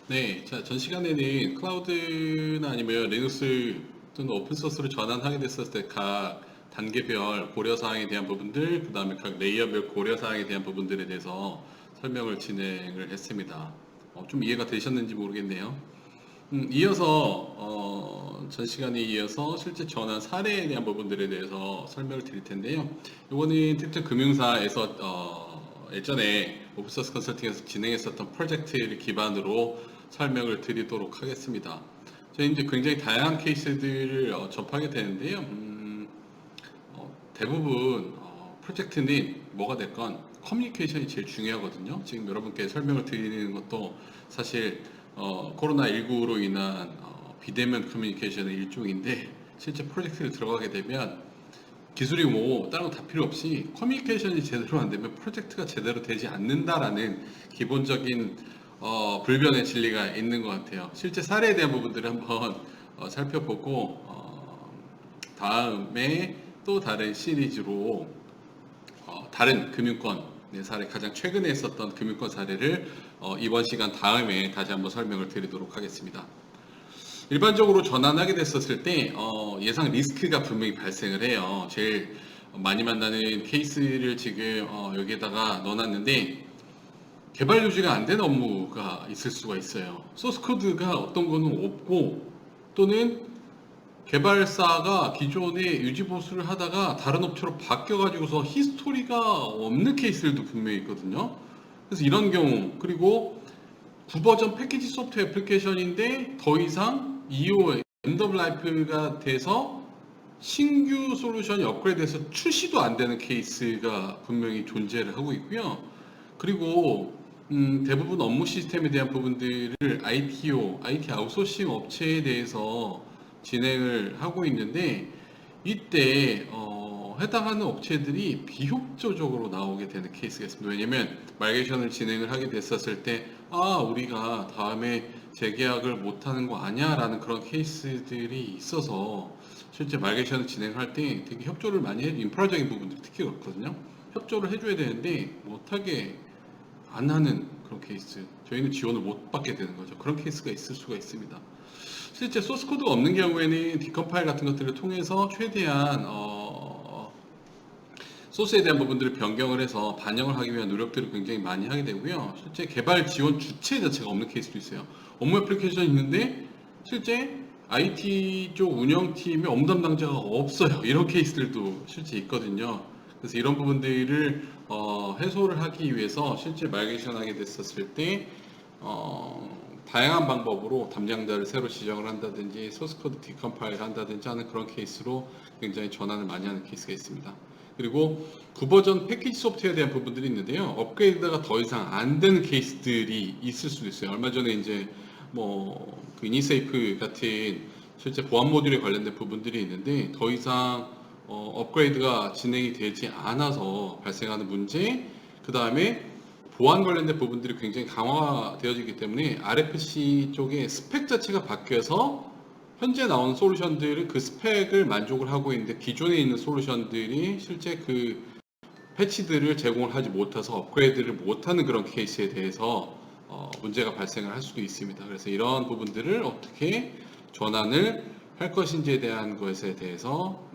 네, 자, 전 시간에는 클라우드나 아니면 리눅스 또는 오픈소스로 전환하게 됐었을 때 각 단계별 고려사항에 대한 부분들, 그 다음에 각 레이어별 고려사항에 대한 부분들에 대해서 설명을 진행을 했습니다. 좀 이해가 되셨는지 모르겠네요. 이어서 전 시간에 이어서 실제 전환 사례에 대한 부분들에 대해서 설명을 드릴 텐데요. 이거는 특정 금융사에서 예전에 오픈소스 컨설팅에서 진행했었던 프로젝트를 기반으로 설명을 드리도록 하겠습니다. 저희 이제 굉장히 다양한 케이스들을 접하게 되는데요. 대부분 프로젝트는 뭐가 됐건 커뮤니케이션이 제일 중요하거든요. 지금 여러분께 설명을 드리는 것도 사실 코로나19로 인한 비대면 커뮤니케이션의 일종인데 실제 프로젝트를 들어가게 되면 기술이 뭐 다른 거 다 필요 없이 커뮤니케이션이 제대로 안 되면 프로젝트가 제대로 되지 않는다라는 기본적인 불변의 진리가 있는 것 같아요. 실제 사례에 대한 부분들을 한번 살펴보고 다음에 또 다른 시리즈로 다른 금융권 사례, 가장 최근에 있었던 금융권 사례를 이번 시간 다음에 다시 한번 설명을 드리도록 하겠습니다. 일반적으로 전환하게 됐었을 때 예상 리스크가 분명히 발생을 해요. 제일 많이 만나는 케이스를 지금 여기에다가 넣어놨는데 개발 유지가 안 되는 업무가 있을 수가 있어요. 소스 코드가 어떤 거는 없고 또는 개발사가 기존에 유지 보수를 하다가 다른 업체로 바뀌어가지고서 히스토리가 없는 케이스들도 분명히 있거든요. 그래서 이런 경우, 그리고 9버전 패키지 소프트웨어 애플리케이션인데 더 이상 EO, 엔드 오브 라이프가 돼서 신규 솔루션이 업그레이드돼서 출시도 안 되는 케이스가 분명히 존재를 하고 있고요. 그리고 대부분 업무 시스템에 대한 부분들을 ITO, IT 아웃소싱 업체에 대해서 진행을 하고 있는데 이때 해당하는 업체들이 비협조적으로 나오게 되는 케이스가 있습니다. 왜냐면 마이그레이션을 진행을 하게 됐었을 때 우리가 다음에 재계약을 못하는 거 아니야? 라는 그런 케이스들이 있어서 실제 마이그레이션을 진행할 때 되게 협조를 많이 해, 인프라적인 부분들이 특히 그렇거든요. 협조를 해줘야 되는데 못하게 안 하는 그런 케이스, 저희는 지원을 못 받게 되는 거죠. 그런 케이스가 있을 수가 있습니다. 실제 소스 코드가 없는 경우에는 디컴파일 같은 것들을 통해서 최대한 소스에 대한 부분들을 변경을 해서 반영을 하기 위한 노력들을 굉장히 많이 하게 되고요. 실제 개발 지원 주체 자체가 없는 케이스도 있어요. 업무 애플리케이션이 있는데 실제 IT 쪽 운영팀에 업무 담당자가 없어요. 이런 케이스들도 실제 있거든요. 그래서 이런 부분들을 해소를 하기 위해서 실제 마이그레이션 하게 됐었을 때 다양한 방법으로 담당자를 새로 지정을 한다든지 소스코드 디컴파일 한다든지 하는 그런 케이스로 굉장히 전환을 많이 하는 케이스가 있습니다. 그리고 9버전 패키지 소프트웨어에 대한 부분들이 있는데요. 업그레이드가 더 이상 안 되는 케이스들이 있을 수도 있어요. 얼마 전에 이제 그 이니세이프 같은 실제 보안 모듈에 관련된 부분들이 있는데 더 이상 업그레이드가 진행이 되지 않아서 발생하는 문제, 그 다음에 보안 관련된 부분들이 굉장히 강화되어지기 때문에 RFC 쪽의 스펙 자체가 바뀌어서 현재 나오는 솔루션들은 그 스펙을 만족을 하고 있는데 기존에 있는 솔루션들이 실제 그 패치들을 제공을 하지 못해서 업그레이드를 못하는 그런 케이스에 대해서 문제가 발생을 할 수도 있습니다. 그래서 이런 부분들을 어떻게 전환을 할 것인지에 대한 것에 대해서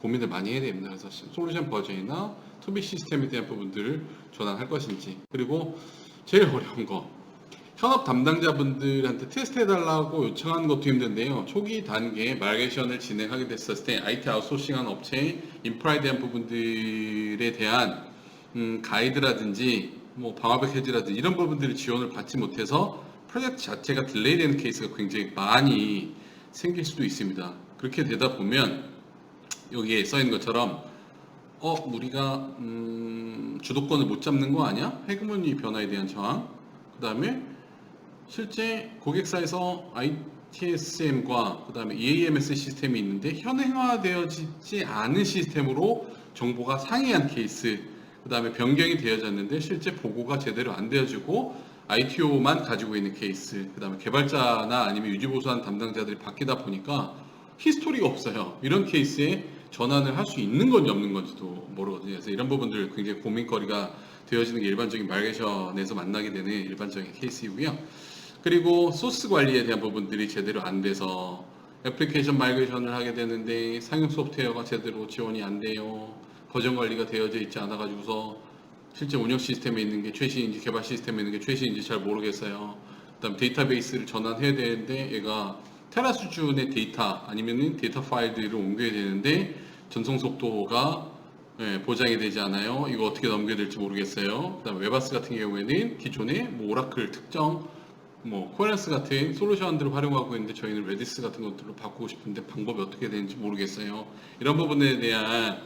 고민을 많이 해야 됩니다. 그래서 솔루션 버전이나 투비 시스템에 대한 부분들을 전환할 것인지, 그리고 제일 어려운 거 현업 담당자분들한테 테스트 해달라고 요청하는 것도 힘든데요. 초기 단계에 마이그레이션을 진행하게 됐었을 때 IT 아웃소싱한 업체의 인프라에 대한 부분들에 대한 가이드라든지 방화벽 해지라든지 이런 부분들을 지원을 받지 못해서 프로젝트 자체가 딜레이 되는 케이스가 굉장히 많이 생길 수도 있습니다. 그렇게 되다 보면 여기에 써있는 것처럼 우리가 주도권을 못 잡는 거 아니야? 해그머니 변화에 대한 저항, 그 다음에 실제 고객사에서 ITSM과 그 다음에 EAMS 시스템이 있는데 현행화되어지지 않은 시스템으로 정보가 상이한 케이스, 그 다음에 변경이 되어졌는데 실제 보고가 제대로 안 되어지고 ITO만 가지고 있는 케이스, 그 다음에 개발자나 아니면 유지보수한 담당자들이 바뀌다 보니까 히스토리가 없어요. 이런 케이스에 전환을 할 수 있는 건지 없는 건지도 모르거든요. 그래서 이런 부분들 굉장히 고민거리가 되어지는 게 일반적인 마이그레이션에서 만나게 되는 일반적인 케이스이고요. 그리고 소스 관리에 대한 부분들이 제대로 안 돼서 애플리케이션 마이그레이션을 하게 되는데 상용 소프트웨어가 제대로 지원이 안 돼요. 버전 관리가 되어져 있지 않아 가지고서 실제 운영 시스템에 있는 게 최신인지 개발 시스템에 있는 게 최신인지 잘 모르겠어요. 그다음 데이터베이스를 전환해야 되는데 얘가 테라 수준의 데이터 아니면은 데이터 파일들을 옮겨야 되는데 전송 속도가 보장이 되지 않아요. 이거 어떻게 넘겨야 될지 모르겠어요. 그다음 웨바스 같은 경우에는 기존에 뭐 오라클 특정 뭐 코헤런스 같은 솔루션들을 활용하고 있는데 저희는 레디스 같은 것들로 바꾸고 싶은데 방법이 어떻게 되는지 모르겠어요. 이런 부분에 대한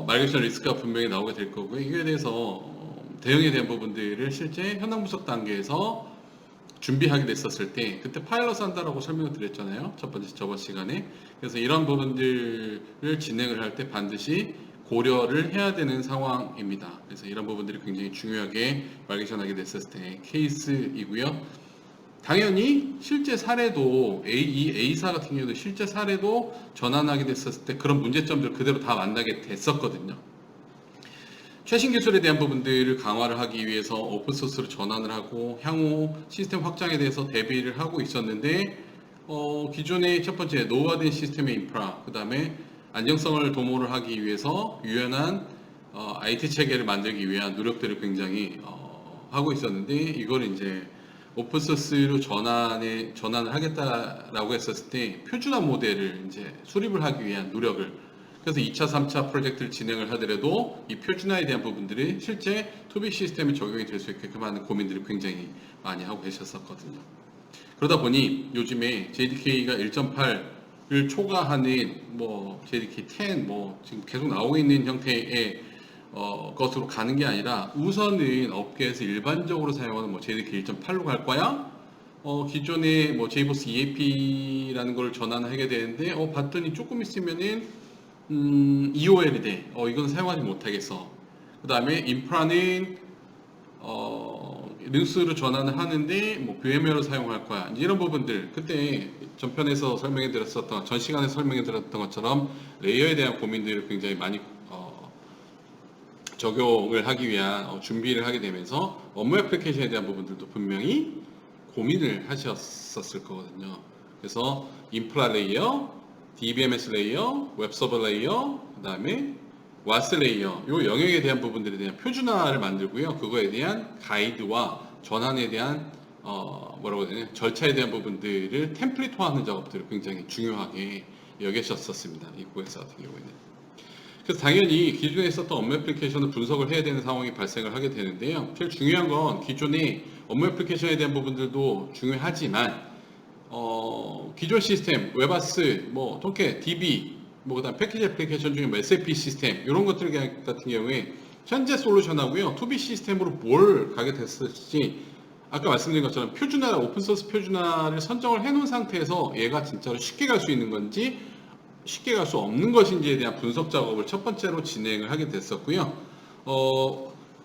마이그레이션 리스크가 분명히 나오게 될 거고요. 이거에 대해서 대응에 대한 부분들을 실제 현황 분석 단계에서 준비하게 됐었을 때 그때 파일럿 한다라고 설명을 드렸잖아요. 저번 시간에. 그래서 이런 부분들을 진행을 할 때 반드시 고려를 해야 되는 상황입니다. 그래서 이런 부분들이 굉장히 중요하게 마이그레이션하게 됐었을 때 케이스이고요. 당연히 실제 사례도 이 A사 같은 경우도 실제 사례도 전환하게 됐었을 때 그런 문제점들 그대로 다 만나게 됐었거든요. 최신 기술에 대한 부분들을 강화를 하기 위해서 오픈소스로 전환을 하고 향후 시스템 확장에 대해서 대비를 하고 있었는데 기존의 첫 번째 노후화된 시스템의 인프라, 그 다음에 안정성을 도모를 하기 위해서 유연한 IT 체계를 만들기 위한 노력들을 굉장히 하고 있었는데 이걸 이제 오픈소스로 전환을 하겠다라고 했었을 때 표준화 모델을 이제 수립을 하기 위한 노력을, 그래서 2차, 3차 프로젝트를 진행을 하더라도 이 표준화에 대한 부분들이 실제 투비 시스템에 적용이 될 수 있게끔 하는 고민들을 굉장히 많이 하고 계셨었거든요. 그러다 보니 요즘에 JDK가 1.8을 초과하는 뭐 JDK 10 뭐 지금 계속 나오고 있는 형태의 것으로 가는 게 아니라 우선은 업계에서 일반적으로 사용하는 뭐 JDK 1.8로 갈 거야? 기존의 뭐 JBoss EAP라는 걸 전환하게 되는데 봤더니 조금 있으면은 EOL이 돼. 이건 사용하지 못하겠어. 그 다음에 인프라는 링스로 전환을 하는데 뭐 VMware로 사용할 거야. 이런 부분들 그때 전편에서 설명해 드렸었던 전 시간에 설명해 드렸던 것처럼 레이어에 대한 고민들을 굉장히 많이 적용을 하기 위한 준비를 하게 되면서 업무 애플리케이션에 대한 부분들도 분명히 고민을 하셨었을 거거든요. 그래서 인프라 레이어, DBMS 레이어, 웹서버 레이어, 그 다음에 와스 레이어, 이 영역에 대한 부분들에 대한 표준화를 만들고요. 그거에 대한 가이드와 전환에 대한 뭐라고 해야 되냐, 절차에 대한 부분들을 템플릿화하는 작업들을 굉장히 중요하게 여기셨었습니다. 이 고객사 같은 경우에는. 그래서 당연히 기존에 있었던 업무 애플리케이션을 분석을 해야 되는 상황이 발생을 하게 되는데요. 제일 중요한 건 기존의 업무 애플리케이션에 대한 부분들도 중요하지만 기존 시스템, 웨바스, 뭐 통계, DB, 뭐 그다음 패키지 애플리케이션 중에 뭐 SAP 시스템 이런 것들 같은 경우에 현재 솔루션하고요, 투비 시스템으로 뭘 가게 됐을지 아까 말씀드린 것처럼 표준화, 오픈소스 표준화를 선정을 해놓은 상태에서 얘가 진짜로 쉽게 갈 수 있는 건지 쉽게 갈 수 없는 것인지에 대한 분석 작업을 첫 번째로 진행을 하게 됐었고요.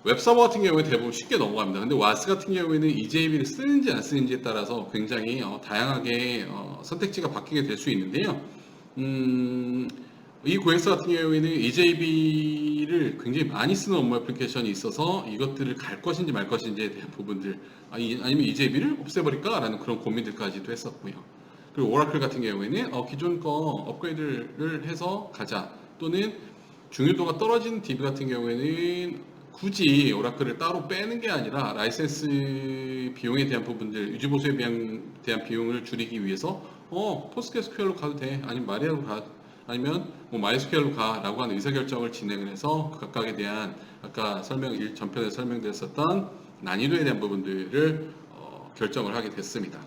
웹서버 같은 경우에 대부분 쉽게 넘어갑니다. 근데 와스 같은 경우에는 EJB를 쓰는지 안 쓰는지에 따라서 굉장히 다양하게 선택지가 바뀌게 될 수 있는데요. 이 고객사 같은 경우에는 EJB를 굉장히 많이 쓰는 업무 애플리케이션이 있어서 이것들을 갈 것인지 말 것인지에 대한 부분들, 아니면 EJB를 없애버릴까? 라는 그런 고민들까지도 했었고요. 그리고 오라클 같은 경우에는 기존 거 업그레이드를 해서 가자, 또는 중요도가 떨어진 DB 같은 경우에는 굳이 오라클을 따로 빼는 게 아니라 라이센스 비용에 대한 부분들, 유지보수에 대한 비용을 줄이기 위해서 포스트그레스QL로 가도 돼, 아니면 마리아로 가, 아니면 뭐 MySQL로 가라고 하는 의사결정을 진행을 해서 각각에 대한 아까 전편에 설명드렸었던 난이도에 대한 부분들을 결정을 하게 됐습니다.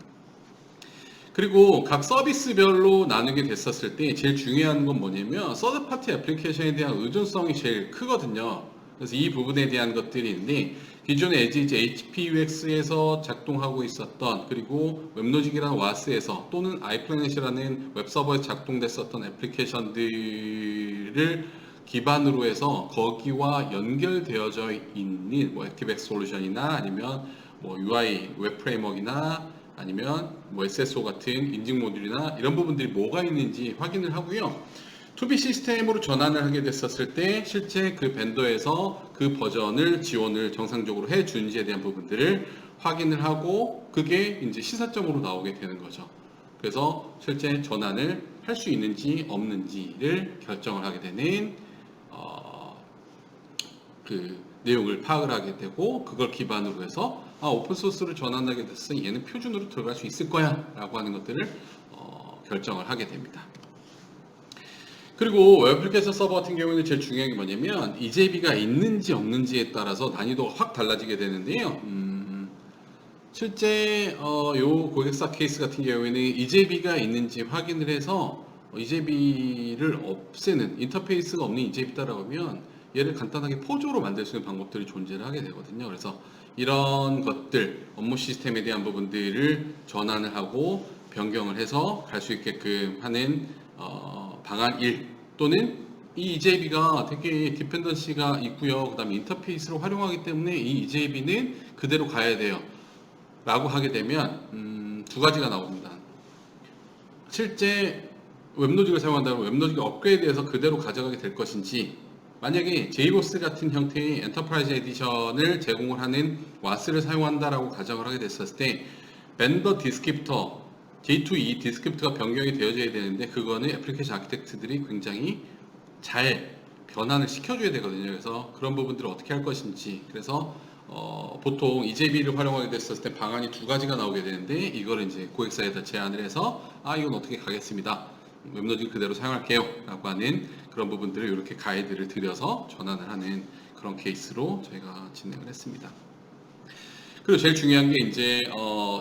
그리고 각 서비스별로 나누게 됐었을 때 제일 중요한 건 뭐냐면 서드파티 애플리케이션에 대한 의존성이 제일 크거든요. 그래서 이 부분에 대한 것들이 있는데 기존의 에지 HPUX에서 작동하고 있었던, 그리고 웹로직이라는 와스에서 또는 iPlanet이라는 웹서버에 작동됐었던 애플리케이션들을 기반으로 해서 거기와 연결되어져 있는 뭐 액티브엑스 솔루션이나 아니면 뭐 UI 웹 프레임워크이나 아니면 뭐 SSO 같은 인증 모듈이나 이런 부분들이 뭐가 있는지 확인을 하고요. 투비 시스템으로 전환을 하게 됐었을 때 실제 그 벤더에서 그 버전을 지원을 정상적으로 해주는지에 대한 부분들을 확인을 하고 그게 이제 시사점으로 나오게 되는 거죠. 그래서 실제 전환을 할 수 있는지 없는지를 결정을 하게 되는 그 내용을 파악을 하게 되고 그걸 기반으로 해서 오픈소스로 전환하게 됐으니 얘는 표준으로 들어갈 수 있을 거야 라고 하는 것들을 결정을 하게 됩니다. 그리고 웹 애플리케이션 서버 같은 경우에는 제일 중요한 게 뭐냐면 EJB가 있는지 없는지에 따라서 난이도가 확 달라지게 되는데요. 실제 요 고객사 케이스 같은 경우에는 EJB가 있는지 확인을 해서 EJB를 없애는 인터페이스가 없는 EJB 따라오면 얘를 간단하게 포조로 만들 수 있는 방법들이 존재를 하게 되거든요. 그래서 이런 것들 업무 시스템에 대한 부분들을 전환을 하고 변경을 해서 갈 수 있게끔 하는 방안 1 또는 이 EJB가 되게 디펜던시가 있고요. 그 다음에 인터페이스로 활용하기 때문에 이 EJB는 그대로 가야 돼요. 라고 하게 되면 두 가지가 나옵니다. 실제 웹로직을 사용한다면 웹로직을 업그레이드해서 그대로 가져가게 될 것인지 만약에 JBoss 같은 형태의 엔터프라이즈 에디션을 제공을 하는 WAS를 사용한다라고 가정을 하게 됐었을 때 벤더 디스크립터 J2E 디스크립트가 변경이 되어져야 되는데 그거는 애플리케이션 아키텍트들이 굉장히 잘 변환을 시켜줘야 되거든요. 그래서 그런 부분들을 어떻게 할 것인지 그래서 보통 EJB를 활용하게 됐었을 때 방안이 두 가지가 나오게 되는데 이거를 이제 고객사에다 제안을 해서 이건 어떻게 가겠습니다. 웹로직 그대로 사용할게요 라고 하는 그런 부분들을 이렇게 가이드를 드려서 전환을 하는 그런 케이스로 저희가 진행을 했습니다. 그리고 제일 중요한 게 이제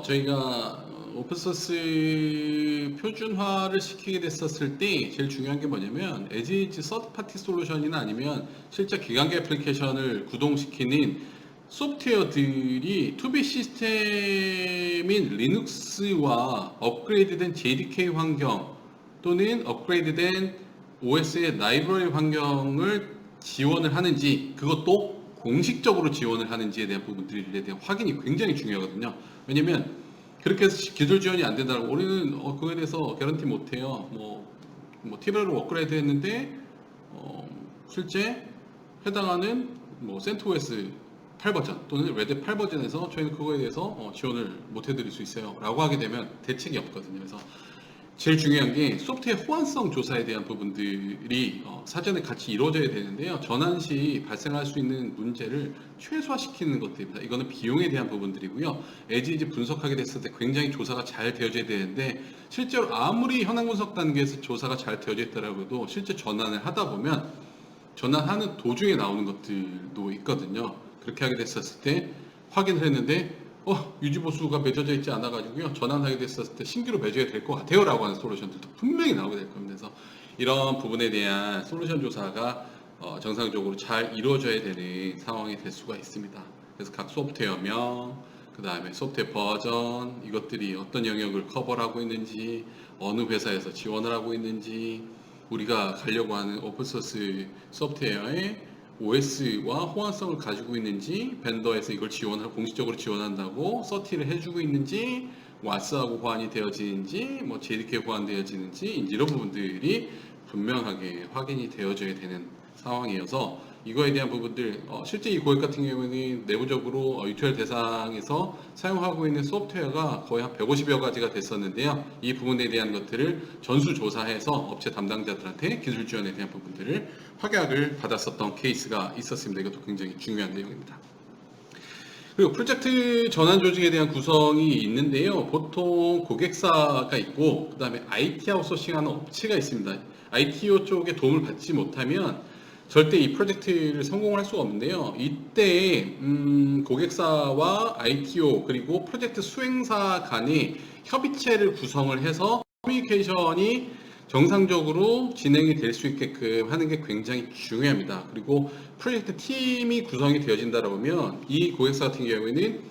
저희가 오픈소스 표준화를 시키게 됐었을 때 제일 중요한 게 뭐냐면 에지지 서드파티 솔루션이나 아니면 실제 기관계 애플리케이션을 구동시키는 소프트웨어들이 투비 시스템인 리눅스와 업그레이드된 JDK 환경 또는 업그레이드된 OS의 라이브러리 환경을 지원을 하는지 그것도 공식적으로 지원을 하는지에 대한 부분들에 대한 확인이 굉장히 중요하거든요. 왜냐면 그렇게 해서 기술 지원이 안 된다고 우리는 그거에 대해서 개런티 못해요. 뭐 티브레로 업그레이드 했는데 실제 해당하는 CentOS 8버전 또는 레드 8버전에서 저희는 그거에 대해서 지원을 못 해드릴 수 있어요 라고 하게 되면 대책이 없거든요. 그래서 제일 중요한 게 소프트웨어 호환성 조사에 대한 부분들이 사전에 같이 이루어져야 되는데요. 전환 시 발생할 수 있는 문제를 최소화시키는 것들입니다. 이거는 비용에 대한 부분들이고요. 에지지 분석하게 됐을 때 굉장히 조사가 잘 되어져야 되는데 실제로 아무리 현황 분석 단계에서 조사가 잘 되어져 있더라도 실제 전환을 하다 보면 전환하는 도중에 나오는 것들도 있거든요. 그렇게 하게 됐었을 때 확인을 했는데 유지보수가 맺어져 있지 않아 가지고요 전환하게 됐었을 때 신규로 맺어야 될 것 같아요 라고 하는 솔루션들도 분명히 나오게 될 겁니다. 그래서 이런 부분에 대한 솔루션 조사가 정상적으로 잘 이루어져야 되는 상황이 될 수가 있습니다. 그래서 각 소프트웨어명 그 다음에 소프트웨어 버전 이것들이 어떤 영역을 커버를 하고 있는지 어느 회사에서 지원을 하고 있는지 우리가 가려고 하는 오픈소스 소프트웨어의 OS와 호환성을 가지고 있는지 벤더에서 이걸 공식적으로 지원한다고 서티를 해주고 있는지 와스하고 호환이 되어지는지 JDK 호환되어지는지 이런 부분들이 분명하게 확인이 되어져야 되는 상황이어서 이거에 대한 부분들 실제 이 고객 같은 경우에는 내부적으로 유튜브 대상에서 사용하고 있는 소프트웨어가 거의 한 150여 가지가 됐었는데요. 이 부분에 대한 것들을 전수조사해서 업체 담당자들한테 기술 지원에 대한 부분들을 확약을 받았었던 케이스가 있었습니다. 이것도 굉장히 중요한 내용입니다. 그리고 프로젝트 전환 조직에 대한 구성이 있는데요. 보통 고객사가 있고 그 다음에 IT 아웃소싱하는 업체가 있습니다. ITO 쪽에 도움을 받지 못하면 절대 이 프로젝트를 성공을 할 수가 없는데요. 이때 고객사와 ITO 그리고 프로젝트 수행사 간의 협의체를 구성을 해서 커뮤니케이션이 정상적으로 진행이 될 수 있게끔 하는 게 굉장히 중요합니다. 그리고 프로젝트 팀이 구성이 되어진다고 하면 이 고객사 같은 경우에는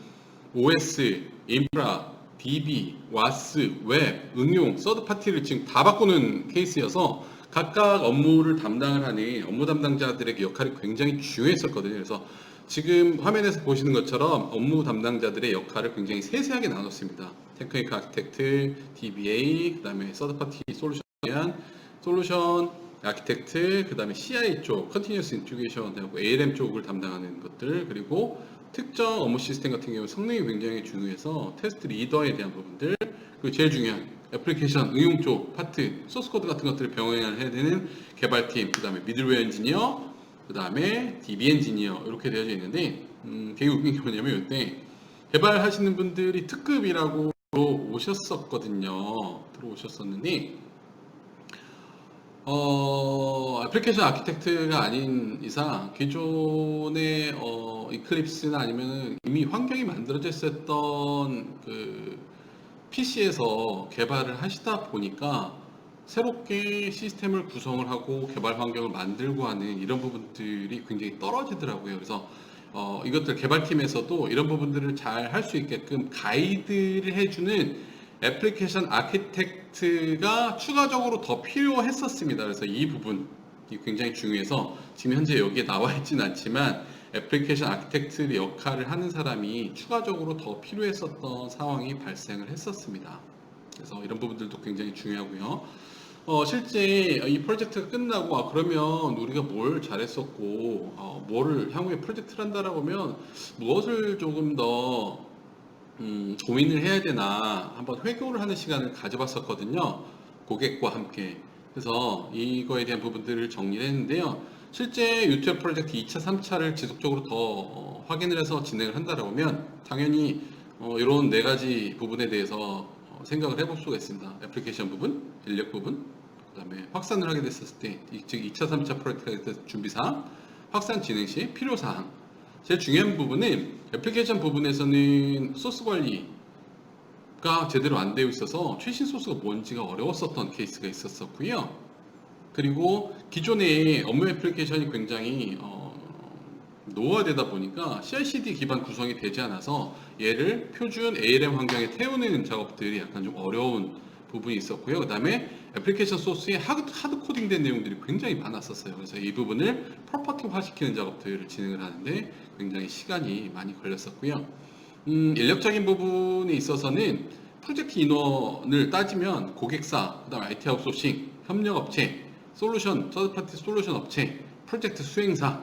OS, 인프라, DB, WAS, 웹, 응용, 서드파티를 지금 다 바꾸는 케이스여서 각각 업무를 담당을 하는 업무 담당자들에게 역할이 굉장히 중요했었거든요. 그래서 지금 화면에서 보시는 것처럼 업무 담당자들의 역할을 굉장히 세세하게 나눴습니다. 테크니컬 아키텍트, DBA, 그 다음에 서드파티 솔루션에 대한 솔루션 아키텍트, 그 다음에 CI 쪽, Continuous Integration 하고 ALM 쪽을 담당하는 것들, 그리고 특정 업무 시스템 같은 경우 성능이 굉장히 중요해서 테스트 리더에 대한 부분들, 그리고 제일 중요한 애플리케이션 응용 쪽 파트, 소스 코드 같은 것들을 병행해야 되는 개발팀, 그 다음에 미들웨어 엔지니어, 그 다음에 DB 엔지니어 이렇게 되어져 있는데 되게 웃긴 게 뭐냐면 이때 개발하시는 분들이 특급이라고 들어오셨었는데 애플리케이션 아키텍트가 아닌 이상 기존의 이클립스나 아니면 이미 환경이 만들어져 있었던 그 PC에서 개발을 하시다 보니까 새롭게 시스템을 구성을 하고 개발 환경을 만들고 하는 이런 부분들이 굉장히 떨어지더라고요. 그래서 이것들 개발팀에서도 이런 부분들을 잘 할 수 있게끔 가이드를 해주는 애플리케이션 아키텍트가 추가적으로 더 필요했었습니다. 그래서 이 부분이 굉장히 중요해서 지금 현재 여기에 나와 있지는 않지만 애플리케이션 아키텍트 역할을 하는 사람이 추가적으로 더 필요했었던 상황이 발생을 했었습니다. 그래서 이런 부분들도 굉장히 중요하고요. 실제 이 프로젝트가 끝나고 그러면 우리가 뭘 잘했었고 뭐를 향후에 프로젝트를 한다라고 하면 무엇을 조금 더 고민을 해야 되나 한번 회고를 하는 시간을 가져봤었거든요. 고객과 함께. 그래서 이거에 대한 부분들을 정리를 했는데요. 실제 유튜브 프로젝트 2차, 3차를 지속적으로 더 확인을 해서 진행을 한다라고 하면 당연히 이런 네 가지 부분에 대해서 생각을 해볼 수가 있습니다. 애플리케이션 부분, 인력 부분, 그 다음에 확산을 하게 됐을 때, 즉 2차, 3차 프로젝트 준비사항, 확산 진행 시 필요사항. 제일 중요한 부분은 애플리케이션 부분에서는 소스 관리가 제대로 안 되어 있어서 최신 소스가 뭔지가 어려웠었던 케이스가 있었고요. 그리고 기존의 업무 애플리케이션이 굉장히 노화되다 보니까 CI/CD 기반 구성이 되지 않아서 얘를 표준 ALM 환경에 태우는 작업들이 약간 좀 어려운 부분이 있었고요. 그 다음에 애플리케이션 소스에 하드 코딩된 내용들이 굉장히 많았었어요. 그래서 이 부분을 프로퍼티화 시키는 작업들을 진행을 하는데 굉장히 시간이 많이 걸렸었고요. 인력적인 부분에 있어서는 프로젝트 인원을 따지면 고객사, 그 다음에 IT 아웃소싱, 협력업체, 솔루션, 서드파티 솔루션 업체, 프로젝트 수행사를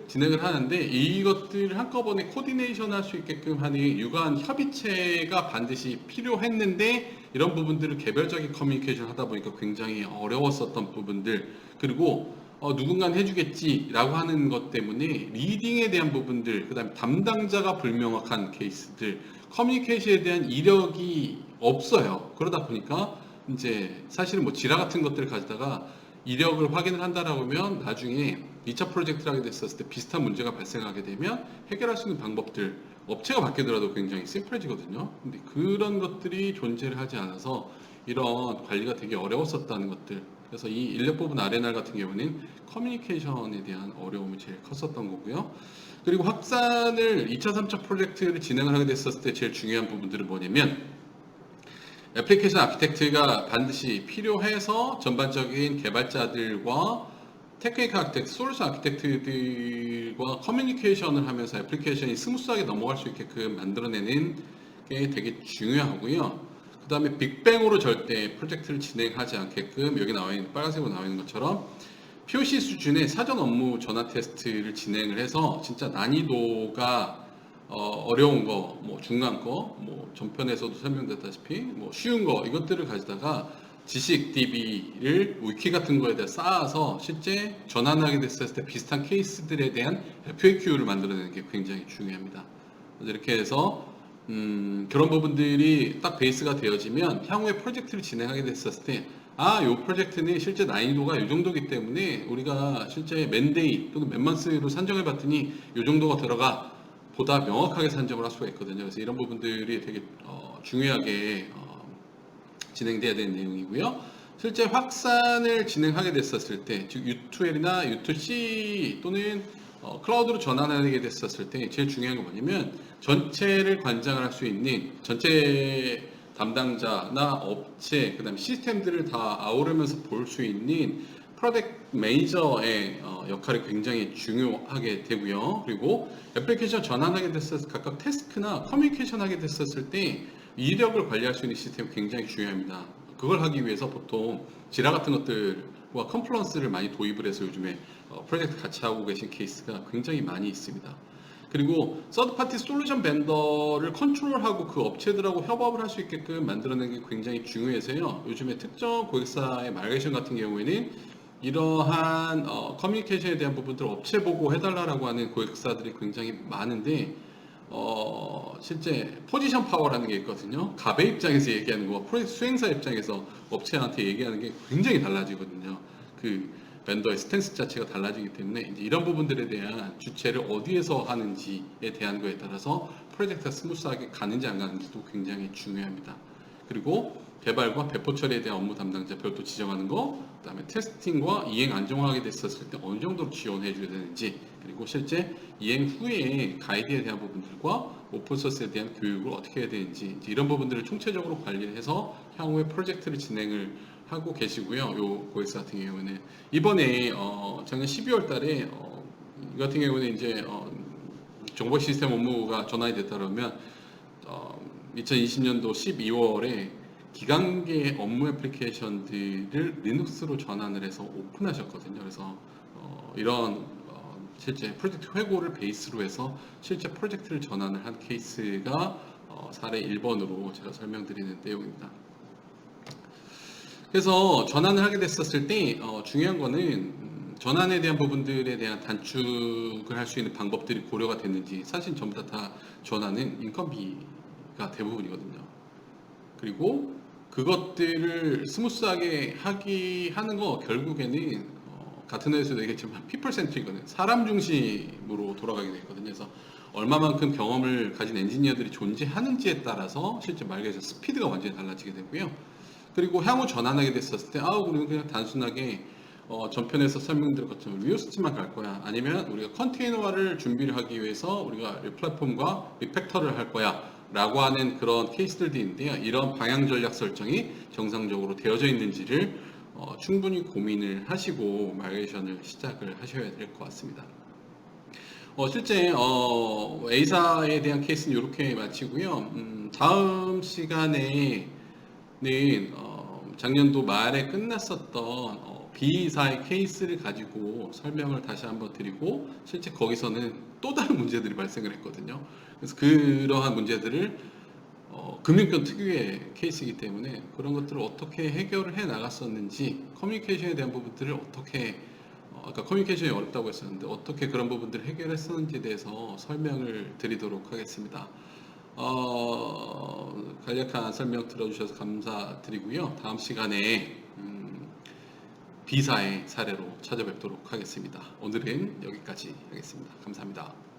진행을 하는데 이것들을 한꺼번에 코디네이션 할 수 있게끔 하는 유관 협의체가 반드시 필요했는데 이런 부분들을 개별적인 커뮤니케이션 하다 보니까 굉장히 어려웠었던 부분들, 그리고 누군가는 해주겠지라고 하는 것 때문에 리딩에 대한 부분들, 그 다음에 담당자가 불명확한 케이스들, 커뮤니케이션에 대한 이력이 없어요. 그러다 보니까 이제 사실은 뭐 지라 같은 것들을 가지다가 이력을 확인을 한다라고 하면 나중에 2차 프로젝트를 하게 됐었을 때 비슷한 문제가 발생하게 되면 해결할 수 있는 방법들, 업체가 바뀌더라도 굉장히 심플해지거든요. 근데 그런 것들이 존재를 하지 않아서 이런 관리가 되게 어려웠었다는 것들. 그래서 이 인력 부분 R&R 같은 경우는 커뮤니케이션에 대한 어려움이 제일 컸었던 거고요. 그리고 확산을 2차, 3차 프로젝트를 진행을 하게 됐었을 때 제일 중요한 부분들은 뭐냐면 애플리케이션 아키텍트가 반드시 필요해서 전반적인 개발자들과 테크니컬 아키텍트, 솔루션 아키텍트들과 커뮤니케이션을 하면서 애플리케이션이 스무스하게 넘어갈 수 있게끔 만들어내는 게 되게 중요하고요. 그 다음에 빅뱅으로 절대 프로젝트를 진행하지 않게끔 여기 나와 있는 빨간색으로 나와 있는 것처럼 POC 수준의 사전 업무 전화 테스트를 진행을 해서 진짜 난이도가 어려운 거, 뭐 중간 거, 뭐 전편에서도 설명됐다시피 뭐 쉬운 거 이것들을 가지다가 지식 DB를 위키 같은 거에 대해 쌓아서 실제 전환하게 됐을 때 비슷한 케이스들에 대한 FAQ를 만들어내는 게 굉장히 중요합니다. 그래서 이렇게 해서 그런 부분들이 딱 베이스가 되어지면 향후에 프로젝트를 진행하게 됐었을 때 이 프로젝트는 실제 난이도가 이 정도이기 때문에 우리가 실제 맨데이 또는 맨먼스로 산정해 봤더니 이 정도가 들어가 보다 명확하게 산정을 할 수가 있거든요. 그래서 이런 부분들이 되게 중요하게 진행돼야 되는 내용이고요. 실제 확산을 진행하게 됐었을 때, 즉 U2L이나 U2C 또는 클라우드로 전환하게 됐었을 때 제일 중요한 건 뭐냐면 전체를 관장을 할 수 있는 전체 담당자나 업체, 그 다음에 시스템들을 다 아우르면서 볼 수 있는 프로젝트 매니저의 역할이 굉장히 중요하게 되고요. 그리고 애플리케이션 전환하게 됐었을 때 각각 태스크나 커뮤니케이션 하게 됐었을 때 이력을 관리할 수 있는 시스템이 굉장히 중요합니다. 그걸 하기 위해서 보통 지라 같은 것들을 와 컴플런스를 많이 도입을 해서 요즘에 프로젝트 같이 하고 계신 케이스가 굉장히 많이 있습니다. 그리고 서드파티 솔루션 벤더를 컨트롤하고 그 업체들하고 협업을 할 수 있게끔 만들어내는 게 굉장히 중요해서요. 요즘에 특정 고객사의 마이그레이션 같은 경우에는 이러한 커뮤니케이션에 대한 부분들을 업체 보고 해달라고 하는 고객사들이 굉장히 많은데 실제 포지션 파워라는 게 있거든요. 갑의 입장에서 얘기하는 거와 프로젝트 수행사 입장에서 업체한테 얘기하는 게 굉장히 달라지거든요. 그 벤더의 스탠스 자체가 달라지기 때문에 이제 이런 부분들에 대한 주체를 어디에서 하는지에 대한 거에 따라서 프로젝트가 스무스하게 가는지 안 가는지도 굉장히 중요합니다. 그리고 개발과 배포 처리에 대한 업무 담당자 별도 지정하는 거, 그다음에 테스팅과 이행 안정화하게 됐었을 때 어느 정도로 지원해 줘야 되는지, 그리고 실제 이행 후에 가이드에 대한 부분들과 오픈소스에 대한 교육을 어떻게 해야 되는지 이런 부분들을 총체적으로 관리해서 향후에 프로젝트를 진행을 하고 계시고요. 요 고객사 같은 경우는 이번에 작년 12월 달에 이 같은 경우는 이제 정보 시스템 업무가 전환이 됐다 그러면 2020년도 12월에 기간계 업무 애플리케이션들을 리눅스로 전환을 해서 오픈하셨거든요. 그래서 이런 실제 프로젝트 회고를 베이스로 해서 실제 프로젝트를 전환을 한 케이스가 사례 1번으로 제가 설명드리는 내용입니다. 그래서 전환을 하게 됐었을 때 중요한 거는 전환에 대한 부분들에 대한 단축을 할 수 있는 방법들이 고려가 됐는지, 사실 전부 다 전환은 인건비가 대부분이거든요. 그리고 그것들을 스무스하게 하는 거 결국에는 같은 회사에서도 얘기했지만 people centric이거든요. 사람 중심으로 돌아가게 되거든요. 그래서 얼마만큼 경험을 가진 엔지니어들이 존재하는지에 따라서 실제 말해서 스피드가 완전히 달라지게 되고요. 그리고 향후 전환하게 됐었을 때 우리는 그냥 단순하게 전편에서 설명드린 것처럼 리호스트만 갈 거야, 아니면 우리가 컨테이너화를 준비를 하기 위해서 우리가 플랫폼과 리팩터를 할 거야 라고 하는 그런 케이스들도 있는데요. 이런 방향 전략 설정이 정상적으로 되어져 있는지를 충분히 고민을 하시고 마이그레이션을 시작을 하셔야 될 것 같습니다. 실제 A사에 대한 케이스는 이렇게 마치고요. 다음 시간에는 작년도 말에 끝났었던 B사의 케이스를 가지고 설명을 다시 한번 드리고, 실제 거기서는 또 다른 문제들이 발생을 했거든요. 그래서 그러한 문제들을 금융권 특유의 케이스이기 때문에 그런 것들을 어떻게 해결을 해 나갔었는지, 커뮤니케이션에 대한 부분들을 어떻게 아까 커뮤니케이션이 어렵다고 했었는데 어떻게 그런 부분들을 해결했었는지에 대해서 설명을 드리도록 하겠습니다. 간략한 설명 들어주셔서 감사드리고요. 다음 시간에 B사의 사례로 찾아뵙도록 하겠습니다. 오늘은 여기까지 하겠습니다. 감사합니다.